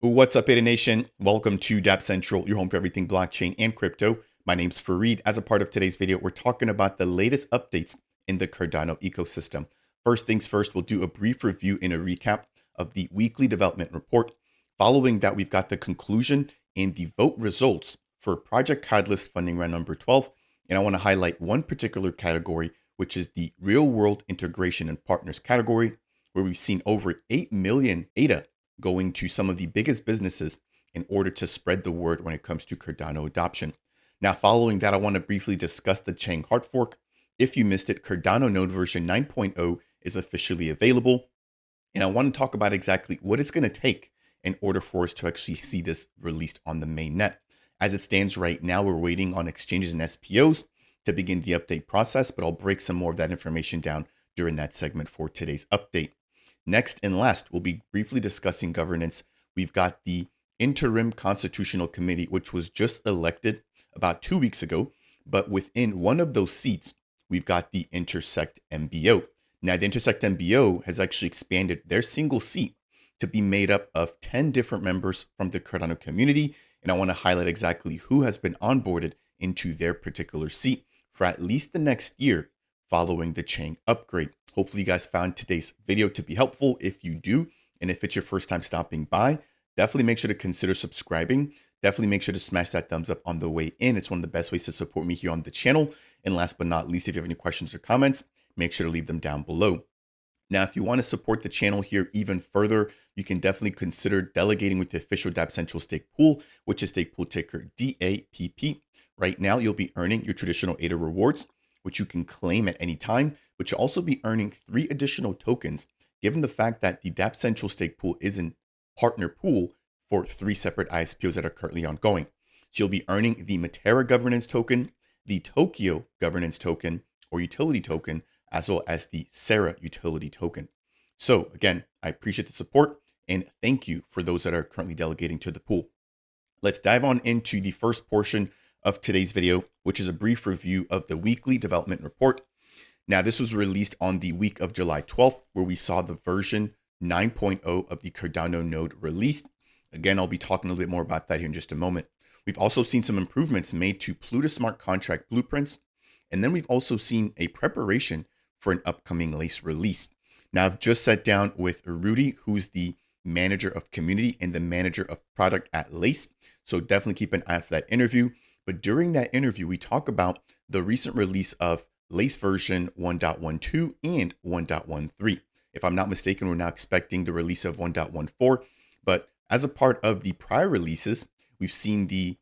What's up, Ada Nation? Welcome to Dapp Central, your home for everything blockchain and crypto. My name's Fareed. As a part of today's video, we're talking about the latest updates in the Cardano ecosystem. First things first, we'll do a brief review and a recap of the weekly development report. Following that, we've got the conclusion and the vote results for Project Catalyst funding round number 12. And I want to highlight one particular category, which is the real world integration and partners category, where we've seen over 8 million ADA going to some of the biggest businesses in order to spread the word when it comes to Cardano adoption. Now, following that, I want to briefly discuss the Chang hard fork. If you missed it, Cardano node version 9.0 is officially available. And I want to talk about exactly what it's going to take in order for us to actually see this released on the main net. As it stands right now, we're waiting on exchanges and SPOs to begin the update process, but I'll break some more of that information down during that segment for today's update. Next and last, we'll be briefly discussing governance. We've got the Interim Constitutional Committee, which was just elected about 2 weeks ago. But within one of those seats, we've got the Intersect MBO. Now, the Intersect MBO has actually expanded their single seat to be made up of 10 different members from the Cardano community. And I want to highlight exactly who has been onboarded into their particular seat for at least the next year following the Chang upgrade. Hopefully you guys found today's video to be helpful. If you do, and if it's your first time stopping by, definitely make sure to consider subscribing. Definitely make sure to smash that thumbs up on the way in. It's one of the best ways to support me here on the channel. And last but not least, if you have any questions or comments, make sure to leave them down below. Now, if you want to support the channel here even further, you can definitely consider delegating with the official Dapp Central Stake Pool, which is stake pool ticker DAPP. Right now, you'll be earning your traditional ADA rewards, which you can claim at any time, but you'll also be earning 3 additional tokens, given the fact that the Dapp Central Stake Pool is a partner pool for 3 separate ISPOs that are currently ongoing. So you'll be earning the Matera Governance Token, the Tokyo Governance Token or Utility Token, as well as the Sarah Utility Token. So again, I appreciate the support and thank you for those that are currently delegating to the pool. Let's dive on into the first portion of today's video, which is a brief review of the weekly development report. Now, this was released on the week of July 12th, where we saw the version 9.0 of the Cardano node released. Again, I'll be talking a little bit more about that here in just a moment. We've also seen some improvements made to Pluto smart contract blueprints. And then we've also seen a preparation for an upcoming Lace release. Now, I've just sat down with Rudy, who's the manager of community and the manager of product at Lace. So definitely keep an eye out for that interview. But during that interview, we talk about the recent release of Lace version 1.12 and 1.13. If I'm not mistaken, we're now expecting the release of 1.14. But as a part of the prior releases, we've seen the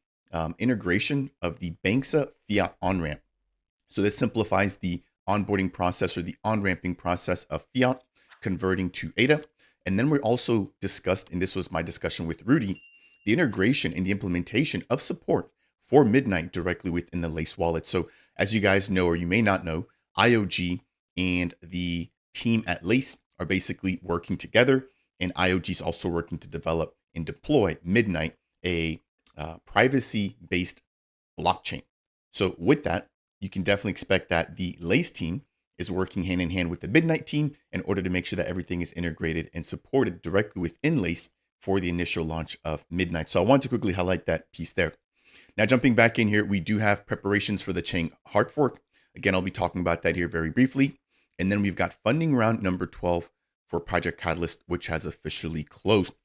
integration of the Banksa Fiat on-ramp. So this simplifies the onboarding process or the on-ramping process of Fiat converting to ADA. And then we also discussed, and this was my discussion with Rudy, the integration and the implementation of support for Midnight directly within the Lace wallet. So as you guys know, or you may not know, IOG and the team at Lace are basically working together, and IOG is also working to develop and deploy Midnight, a privacy-based blockchain. So with that, you can definitely expect that the Lace team is working hand in hand with the Midnight team in order to make sure that everything is integrated and supported directly within Lace for the initial launch of Midnight. So I want to quickly highlight that piece there. Now, jumping back in here, we do have preparations for the Chang hard fork. Again, I'll be talking about that here very briefly. And then we've got funding round number 12 for Project Catalyst, which has officially closed.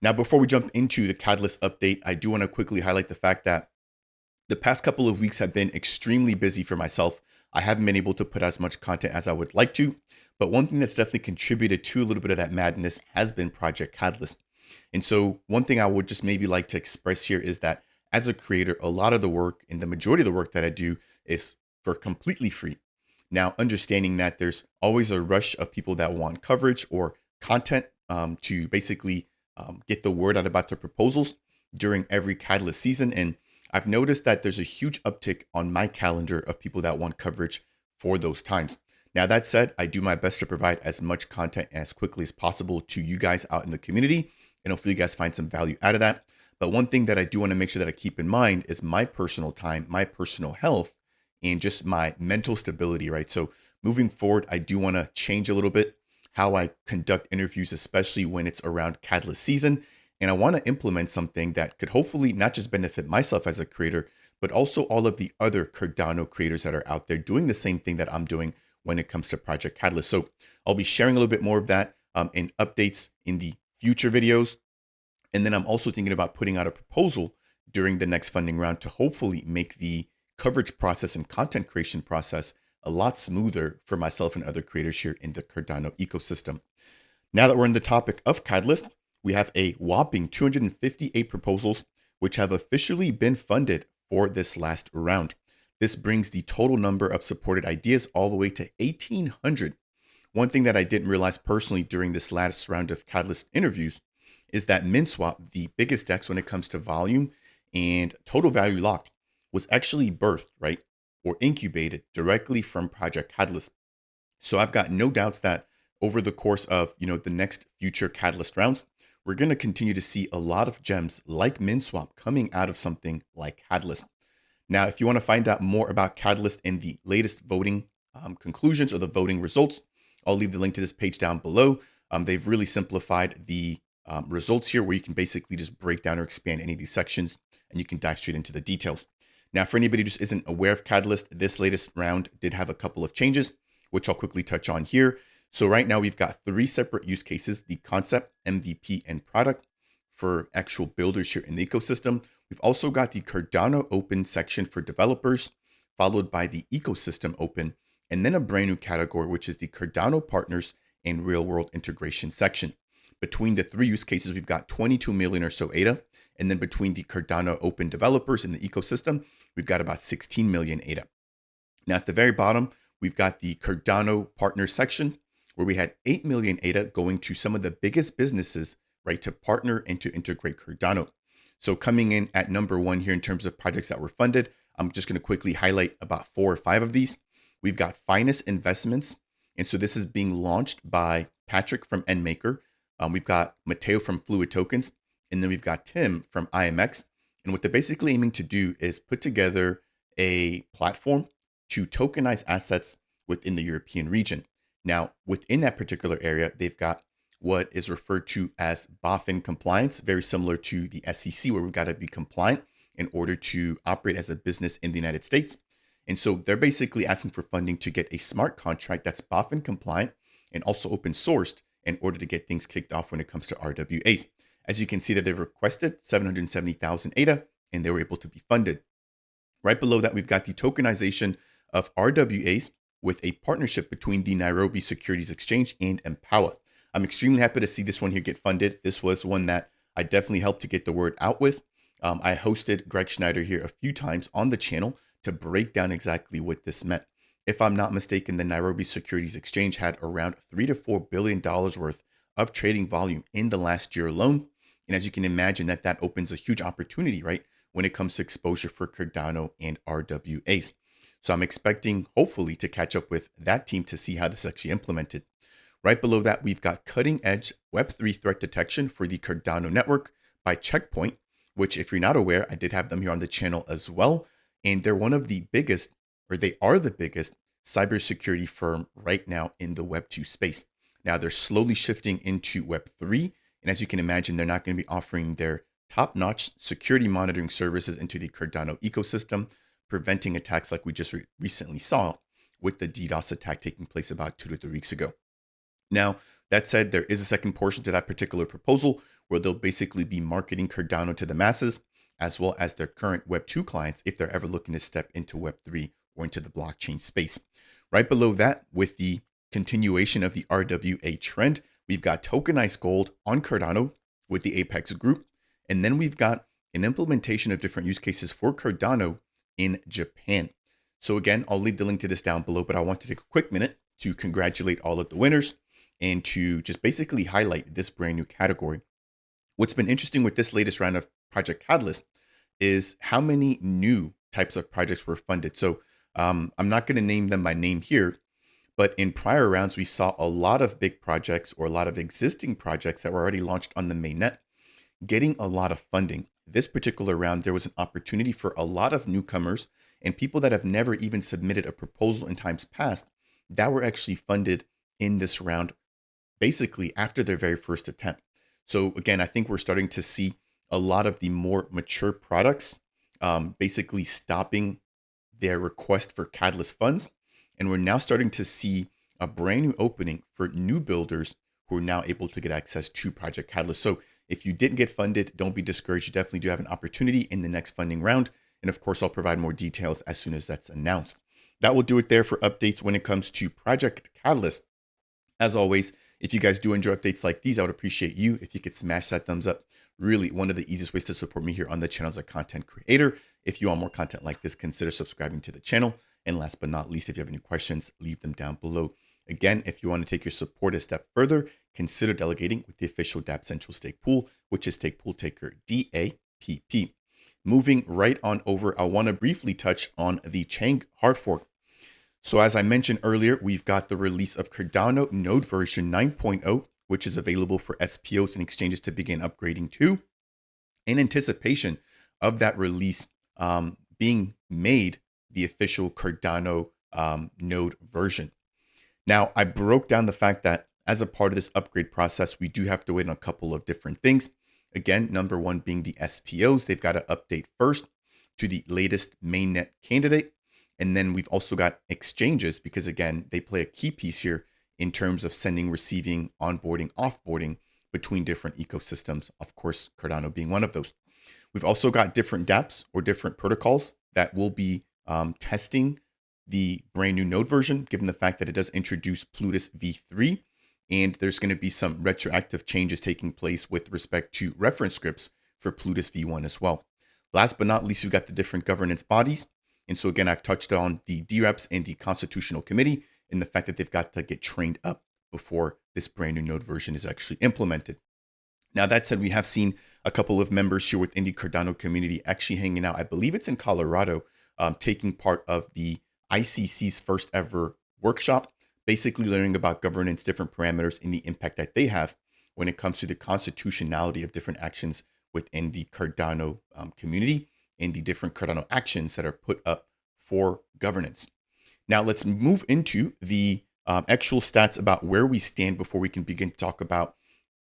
Now, before we jump into the Catalyst update, I do want to quickly highlight the fact that the past couple of weeks have been extremely busy for myself. I haven't been able to put as much content as I would like to, but one thing that's definitely contributed to a little bit of that madness has been Project Catalyst. And so one thing I would just maybe like to express here is that as a creator, a lot of the work and the majority of the work that I do is for completely free. Now, understanding that there's always a rush of people that want coverage or content to basically get the word out about their proposals during every Catalyst season. And I've noticed that there's a huge uptick on my calendar of people that want coverage for those times. Now, that said, I do my best to provide as much content as quickly as possible to you guys out in the community, and hopefully you guys find some value out of that. But one thing that I do want to make sure that I keep in mind is my personal time, my personal health, and just my mental stability, right? So moving forward, I do want to change a little bit how I conduct interviews, especially when it's around Catalyst season. And I want to implement something that could hopefully not just benefit myself as a creator, but also all of the other Cardano creators that are out there doing the same thing that I'm doing when it comes to Project Catalyst. So I'll be sharing a little bit more of that in updates in the future videos. And then I'm also thinking about putting out a proposal during the next funding round to hopefully make the coverage process and content creation process a lot smoother for myself and other creators here in the Cardano ecosystem. Now that we're on the topic of Catalyst, we have a whopping 258 proposals which have officially been funded for this last round. This brings the total number of supported ideas all the way to 1,800. One thing that I didn't realize personally during this last round of Catalyst interviews is that MinSwap, the biggest DEX when it comes to volume and total value locked, was actually birthed, right, or incubated directly from Project Catalyst. So I've got no doubts that over the course of the next future Catalyst rounds, we're going to continue to see a lot of gems like MinSwap coming out of something like Catalyst. Now, if you want to find out more about Catalyst and the latest voting conclusions or the voting results, I'll leave the link to this page down below. They've really simplified the results here where you can basically just break down or expand any of these sections and you can dive straight into the details. Now, for anybody who just isn't aware of Catalyst, this latest round did have a couple of changes, which I'll quickly touch on here. So right now we've got 3 separate use cases: the concept, MVP, and product for actual builders here in the ecosystem. We've also got the Cardano Open section for developers, followed by the Ecosystem Open, and then a brand new category, which is the Cardano Partners and Real World Integration section. Between the 3 use cases, we've got 22 million or so ADA. And then between the Cardano Open developers and the ecosystem, we've got about 16 million ADA. Now at the very bottom, we've got the Cardano Partners section, where we had 8 million ADA going to some of the biggest businesses, right, to partner and to integrate Cardano. So coming in at number 1 here in terms of projects that were funded, I'm just going to quickly highlight about 4 or 5 of these. We've got Finest Investments. And so this is being launched by Patrick from NMaker. We've got Mateo from Fluid Tokens. And then we've got Tim from IMX. And what they're basically aiming to do is put together a platform to tokenize assets within the European region. Now, within that particular area, they've got what is referred to as BaFin compliance, very similar to the SEC, where we've got to be compliant in order to operate as a business in the United States. And so they're basically asking for funding to get a smart contract that's BaFin compliant and also open sourced in order to get things kicked off when it comes to RWAs. As you can see that they've requested 770,000 ADA and they were able to be funded. Right below that, we've got the tokenization of RWAs with a partnership between the Nairobi Securities Exchange and Empower. I'm extremely happy to see this one here get funded. This was one that I definitely helped to get the word out with. I hosted Greg Schneider here a few times on the channel to break down exactly what this meant. If I'm not mistaken, the Nairobi Securities Exchange had around $3 to $4 billion worth of trading volume in the last year alone. And as you can imagine, that opens a huge opportunity, right, when it comes to exposure for Cardano and RWAs. So I'm expecting, hopefully, to catch up with that team to see how this is actually implemented. Right below that, we've got cutting edge Web3 threat detection for the Cardano network by Checkpoint, which, if you're not aware, I did have them here on the channel as well. And they're one of the biggest, or they are the biggest cybersecurity firm right now in the Web2 space. Now they're slowly shifting into Web3. And as you can imagine, they're not going to be offering their top-notch security monitoring services into the Cardano ecosystem, preventing attacks like we just recently saw with the DDoS attack taking place about 2 to 3 weeks ago. Now, that said, there is a second portion to that particular proposal where they'll basically be marketing Cardano to the masses, as well as their current Web2 clients if they're ever looking to step into Web3 or into the blockchain space. Right below that, with the continuation of the RWA trend, we've got tokenized gold on Cardano with the Apex group. And then we've got an implementation of different use cases for Cardano in Japan. So again, I'll leave the link to this down below, but I want to take a quick minute to congratulate all of the winners and to just basically highlight this brand new category. What's been interesting with this latest round of Project Catalyst is how many new types of projects were funded. So I'm not going to name them by name here, but in prior rounds, we saw a lot of big projects or a lot of existing projects that were already launched on the mainnet getting a lot of funding. This particular round, there was an opportunity for a lot of newcomers and people that have never even submitted a proposal in times past that were actually funded in this round, basically after their very first attempt. So again, I think we're starting to see a lot of the more mature products basically stopping their request for Catalyst funds. And we're now starting to see a brand new opening for new builders who are now able to get access to Project Catalyst. So if you didn't get funded, don't be discouraged. You definitely do have an opportunity in the next funding round. And of course, I'll provide more details as soon as that's announced. That will do it there for updates when it comes to Project Catalyst. As always, if you guys do enjoy updates like these, I would appreciate you if you could smash that thumbs up. Really, one of the easiest ways to support me here on the channel as a content creator. If you want more content like this, consider subscribing to the channel. And last but not least, if you have any questions, leave them down below. Again, if you want to take your support a step further, consider delegating with the official Dapp Central Stake Pool, which is Stake Pool Ticker DAPP. Moving right on over, I want to briefly touch on the Chang hard fork. So as I mentioned earlier, we've got the release of Cardano node version 9.0, which is available for SPOs and exchanges to begin upgrading to. In anticipation of that release being made the official Cardano node version. Now, I broke down the fact that as a part of this upgrade process, we do have to wait on a couple of different things. Again, number one being the SPOs. They've got to update first to the latest mainnet candidate. And then we've also got exchanges because, again, they play a key piece here in terms of sending, receiving, onboarding, offboarding between different ecosystems. Of course, Cardano being one of those. We've also got different dApps or different protocols that will be testing the brand new node version, given the fact that it does introduce Plutus v3. And there's going to be some retroactive changes taking place with respect to reference scripts for Plutus v1 as well. Last but not least, we've got the different governance bodies. And so again, I've touched on the DREPs and the Constitutional Committee and the fact that they've got to get trained up before this brand new node version is actually implemented. Now, that said, we have seen a couple of members here within the Cardano community actually hanging out. I believe it's in Colorado, taking part of the ICC's first ever workshop, basically learning about governance, different parameters, and the impact that they have when it comes to the constitutionality of different actions within the Cardano community and the different Cardano actions that are put up for governance. Now, let's move into the actual stats about where we stand before we can begin to talk about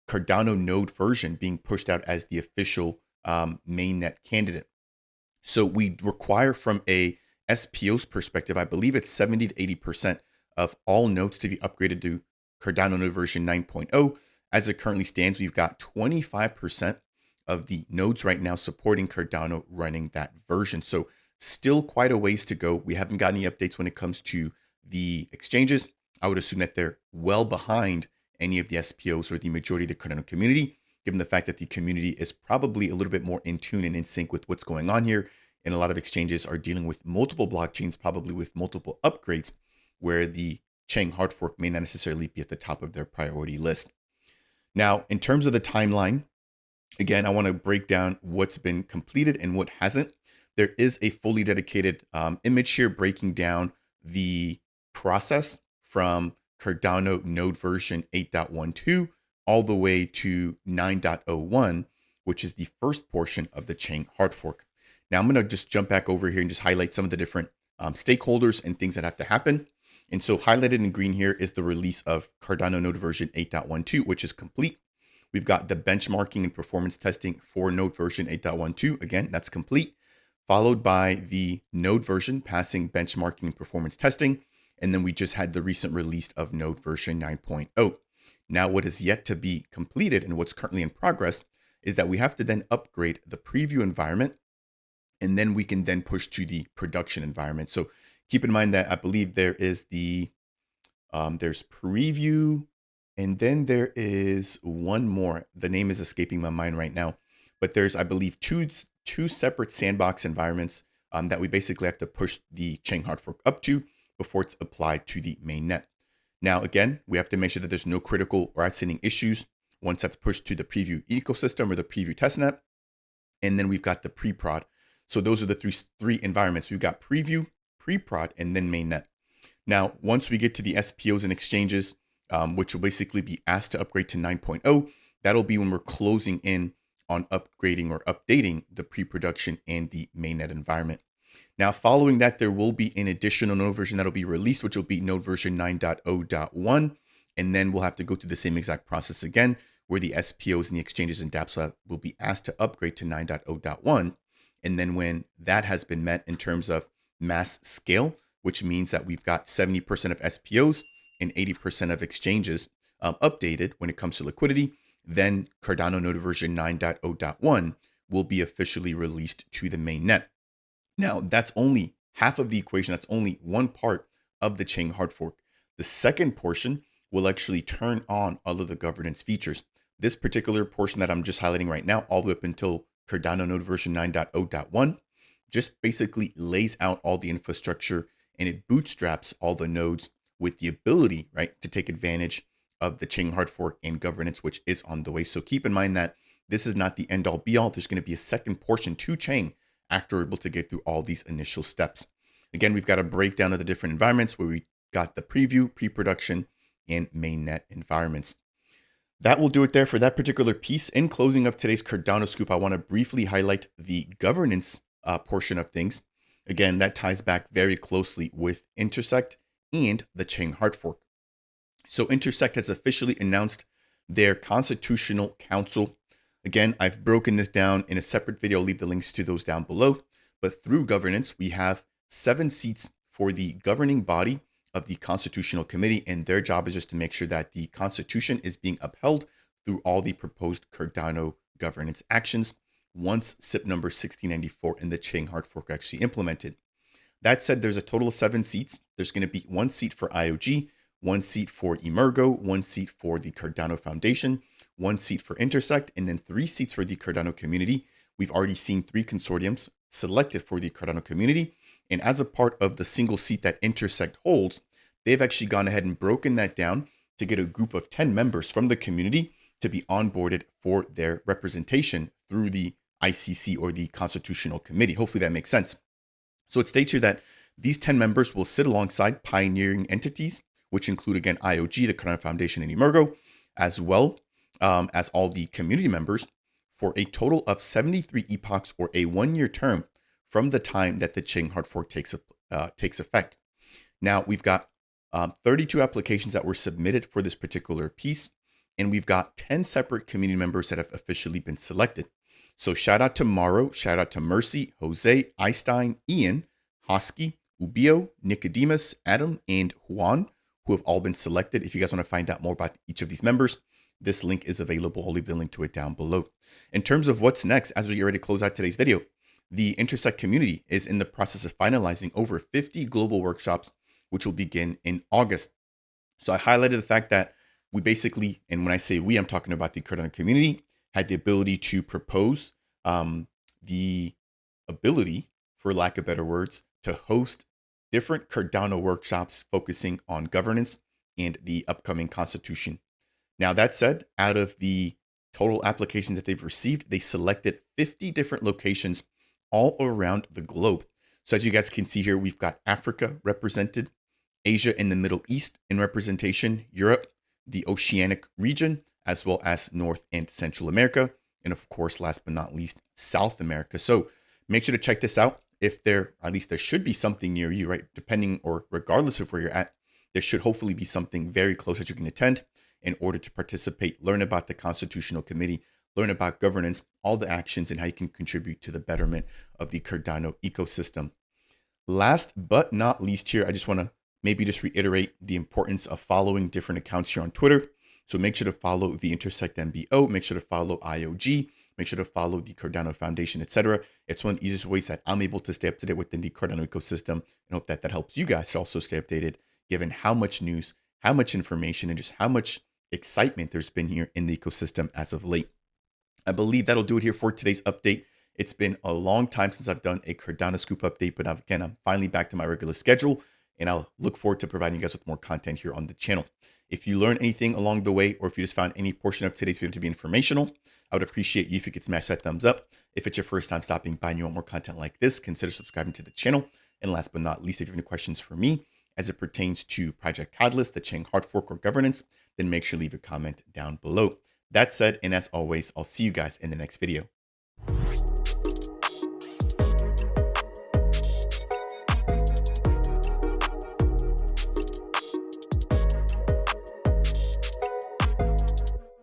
Cardano node version being pushed out as the official mainnet candidate. So we require from a SPO's perspective, I believe it's 70 to 80% of all nodes to be upgraded to Cardano node version 9.0. As it currently stands, we've got 25% of the nodes right now supporting Cardano running that version. So still quite a ways to go. We haven't got any updates when it comes to the exchanges. I would assume that they're well behind any of the SPOs or the majority of the Cardano community, given the fact that the community is probably a little bit more in tune and in sync with what's going on here. And a lot of exchanges are dealing with multiple blockchains, probably with multiple upgrades, where the Chang hard fork may not necessarily be at the top of their priority list. Now, in terms of the timeline, again, I want to break down what's been completed and what hasn't. There is a fully dedicated image here breaking down the process from Cardano node version 8.12 all the way to 9.01, which is the first portion of the Chang hard fork. Now, I'm going to just jump back over here and just highlight some of the different stakeholders and things that have to happen. And so highlighted in green here is the release of Cardano node version 8.12, which is complete. We've got the benchmarking and performance testing for node version 8.12. Again, that's complete, followed by the node version passing benchmarking and performance testing. And then we just had the recent release of node version 9.0. Now, what is yet to be completed and what's currently in progress is that we have to then upgrade the preview environment, and then we can then push to the production environment. So keep in mind that I believe there is the, there's preview, and then there is one more. The name is escaping my mind right now, but there's, I believe, two separate sandbox environments that we basically have to push the Chang hard fork up to before it's applied to the mainnet. Now, again, we have to make sure that there's no critical or outstanding issues once that's pushed to the preview ecosystem or the preview testnet. And then we've got the pre-prod. So those are the three environments. We've got preview, pre-prod, and then mainnet. Now, once we get to the SPOs and exchanges, which will basically be asked to upgrade to 9.0, that'll be when we're closing in on upgrading or updating the pre-production and the mainnet environment. Now, following that, there will be an additional node version that'll be released, which will be node version 9.0.1. And then we'll have to go through the same exact process again, where the SPOs and the exchanges and dApps will be asked to upgrade to 9.0.1. And then when that has been met in terms of mass scale, which means that we've got 70% of SPOs and 80% of exchanges updated when it comes to liquidity, then Cardano node version 9.0.1 will be officially released to the mainnet. Now, that's only half of the equation. That's only one part of the chain hard fork. The second portion will actually turn on all of the governance features. This particular portion that I'm just highlighting right now, all the way up until Cardano node version 9.0.1, just basically lays out all the infrastructure and it bootstraps all the nodes with the ability, right, to take advantage of the chain hard fork and governance, which is on the way. So keep in mind that this is not the end all be all. There's going to be a second portion to chain after we're able to get through all these initial steps. Again, we've got a breakdown of the different environments where we got the preview, pre-production, and mainnet environments. That will do it there for that particular piece. In closing of today's Cardano Scoop, I want to briefly highlight the governance portion of things. Again, that ties back very closely with Intersect and the chain hard fork. So Intersect has officially announced their Constitutional Council. Again, I've broken this down in a separate video. I'll leave the links to those down below. But through governance, we have 7 seats for the governing body of the Constitutional Committee, and their job is just to make sure that the Constitution is being upheld through all the proposed Cardano governance actions once SIP number 1694 and the chain hard fork actually implemented. That said, there's a total of 7 seats. There's going to be 1 seat for IOG, 1 seat for Emergo, 1 seat for the Cardano Foundation, 1 seat for Intersect, and then 3 seats for the Cardano community. We've already seen 3 consortiums selected for the Cardano community. And as a part of the single seat that Intersect holds, they've actually gone ahead and broken that down to get a group of 10 members from the community to be onboarded for their representation through the ICC or the Constitutional Committee. Hopefully that makes sense. So it states here that these 10 members will sit alongside pioneering entities, which include, again, IOG, the Cardano Foundation, and Emergo, as well as all the community members, for a total of 73 epochs or a 1-year term from the time that the chain hard fork takes effect. Now, we've got 32 applications that were submitted for this particular piece, and we've got 10 separate community members that have officially been selected. So shout out to Maro, shout out to Mercy, Jose, Einstein, Ian, Hosky, Ubio, Nicodemus, Adam, and Juan, who have all been selected. If you guys want to find out more about each of these members, this link is available. I'll leave the link to it down below. In terms of what's next, as we get ready to close out today's video, the Intersect community is in the process of finalizing over 50 global workshops, which will begin in August. So I highlighted the fact that we basically, and when I say we, I'm talking about the Cardano community, had the ability to propose the ability, for lack of better words, to host different Cardano workshops focusing on governance and the upcoming constitution. Now, that said, out of the total applications that they've received, they selected 50 different locations all around the globe. So as you guys can see here, we've got Africa represented, Asia and the Middle East in representation, Europe, the Oceanic region, as well as North and Central America, and of course, last but not least, South America. So make sure to check this out. If there, at least there should be something near you, right? Depending or regardless of where you're at, there should hopefully be something very close that you can attend in order to participate, learn about the Constitutional Committee, learn about governance, all the actions, and how you can contribute to the betterment of the Cardano ecosystem. Last but not least here, I just want to maybe just reiterate the importance of following different accounts here on Twitter. So make sure to follow the Intersect MBO, make sure to follow IOG, make sure to follow the Cardano Foundation, etc. It's one of the easiest ways that I'm able to stay up to date within the Cardano ecosystem, and hope that that helps you guys to also stay updated, given how much news, how much information, and just how much excitement there's been here in the ecosystem as of late. I believe that'll do it here for today's update. It's been a long time since I've done a Cardano Scoop update, but again, I'm finally back to my regular schedule, and I'll look forward to providing you guys with more content here on the channel. If you learned anything along the way, or if you just found any portion of today's video to be informational, I would appreciate you if you could smash that thumbs up. If it's your first time stopping by and you want more content like this, consider subscribing to the channel. And last but not least, if you have any questions for me as it pertains to Project Catalyst, the chain hard fork, or governance, then make sure to leave a comment down below. That said, and as always, I'll see you guys in the next video.